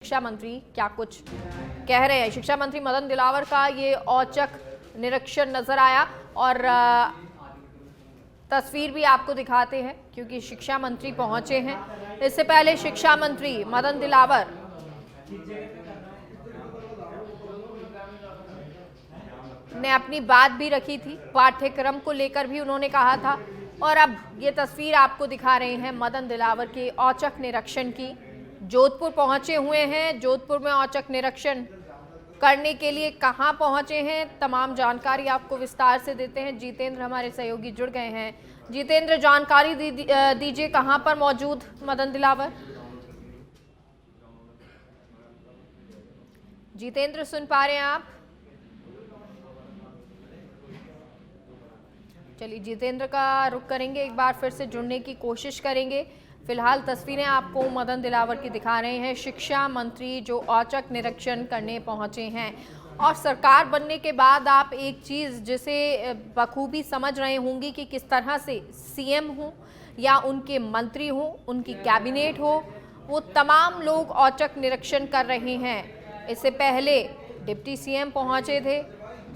शिक्षा मंत्री क्या कुछ कह रहे हैं। शिक्षा मंत्री मदन दिलावर का ये औचक निरीक्षण नजर आया और तस्वीर भी आपको दिखाते हैं क्योंकि शिक्षा मंत्री पहुंचे हैं। इससे पहले शिक्षा मंत्री मदन दिलावर ने अपनी बात भी रखी थी, पाठ्यक्रम को लेकर भी उन्होंने कहा था और अब ये तस्वीर आपको दिखा रहे हैं मदन दिलावर के औचक निरीक्षण की। जोधपुर पहुंचे हुए हैं, जोधपुर में औचक निरीक्षण करने के लिए कहां पहुंचे हैं, तमाम जानकारी आपको विस्तार से देते हैं। जितेंद्र हमारे सहयोगी जुड़ गए हैं। जितेंद्र, जानकारी दीजिए कहां पर मौजूद मदन दिलावर। जितेंद्र, सुन पा रहे हैं आप? चलिए, जितेंद्र का रुख करेंगे, एक बार फिर से जुड़ने की कोशिश करेंगे। फिलहाल तस्वीरें आपको मदन दिलावर की दिखा रहे हैं। शिक्षा मंत्री जो औचक निरीक्षण करने पहुंचे हैं और सरकार बनने के बाद आप एक चीज़ जिसे बखूबी समझ रहे होंगे कि किस तरह से सीएम हो या उनके मंत्री हो, उनकी कैबिनेट हो, वो तमाम लोग औचक निरीक्षण कर रहे हैं। इससे पहले डिप्टी सीएम पहुंचे थे,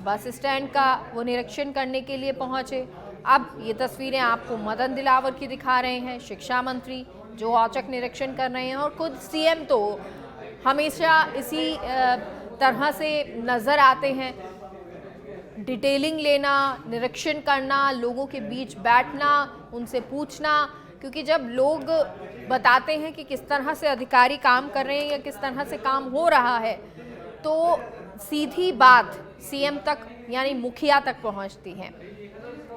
बस स्टैंड का वो निरीक्षण करने के लिए पहुंचे। अब ये तस्वीरें आपको मदन दिलावर की दिखा रहे हैं, शिक्षा मंत्री जो औचक निरीक्षण कर रहे हैं। और खुद सीएम तो हमेशा इसी तरह से नज़र आते हैं, डिटेलिंग लेना, निरीक्षण करना, लोगों के बीच बैठना, उनसे पूछना, क्योंकि जब लोग बताते हैं कि किस तरह से अधिकारी काम कर रहे हैं या किस तरह से काम हो रहा है तो सीधी बात सीएम तक यानी मुखिया तक पहुंचती है।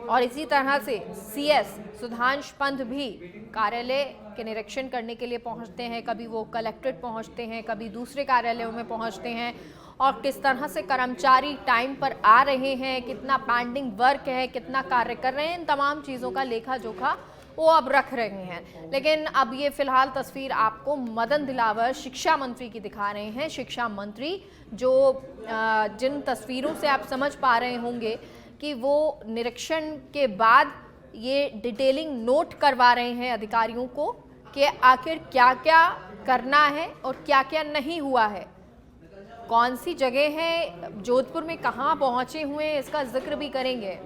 और इसी तरह से सीएस सुधांश पंत भी कार्यालय के निरीक्षण करने के लिए पहुंचते हैं। कभी वो कलेक्ट्रेट पहुंचते हैं, कभी दूसरे कार्यालयों में पहुंचते हैं और किस तरह से कर्मचारी टाइम पर आ रहे हैं, कितना पेंडिंग वर्क है, कितना कार्य कर रहे हैं, इन तमाम चीज़ों का लेखा जोखा वो अब रख रहे हैं। लेकिन अब ये फिलहाल तस्वीर आपको मदन दिलावर शिक्षा मंत्री की दिखा रहे हैं। शिक्षा मंत्री जो जिन तस्वीरों से आप समझ पा रहे होंगे कि वो निरीक्षण के बाद ये डिटेलिंग नोट करवा रहे हैं अधिकारियों को कि आखिर क्या क्या करना है और क्या क्या नहीं हुआ है, कौन सी जगह है, जोधपुर में कहाँ पहुँचे हुए हैं, इसका जिक्र भी करेंगे।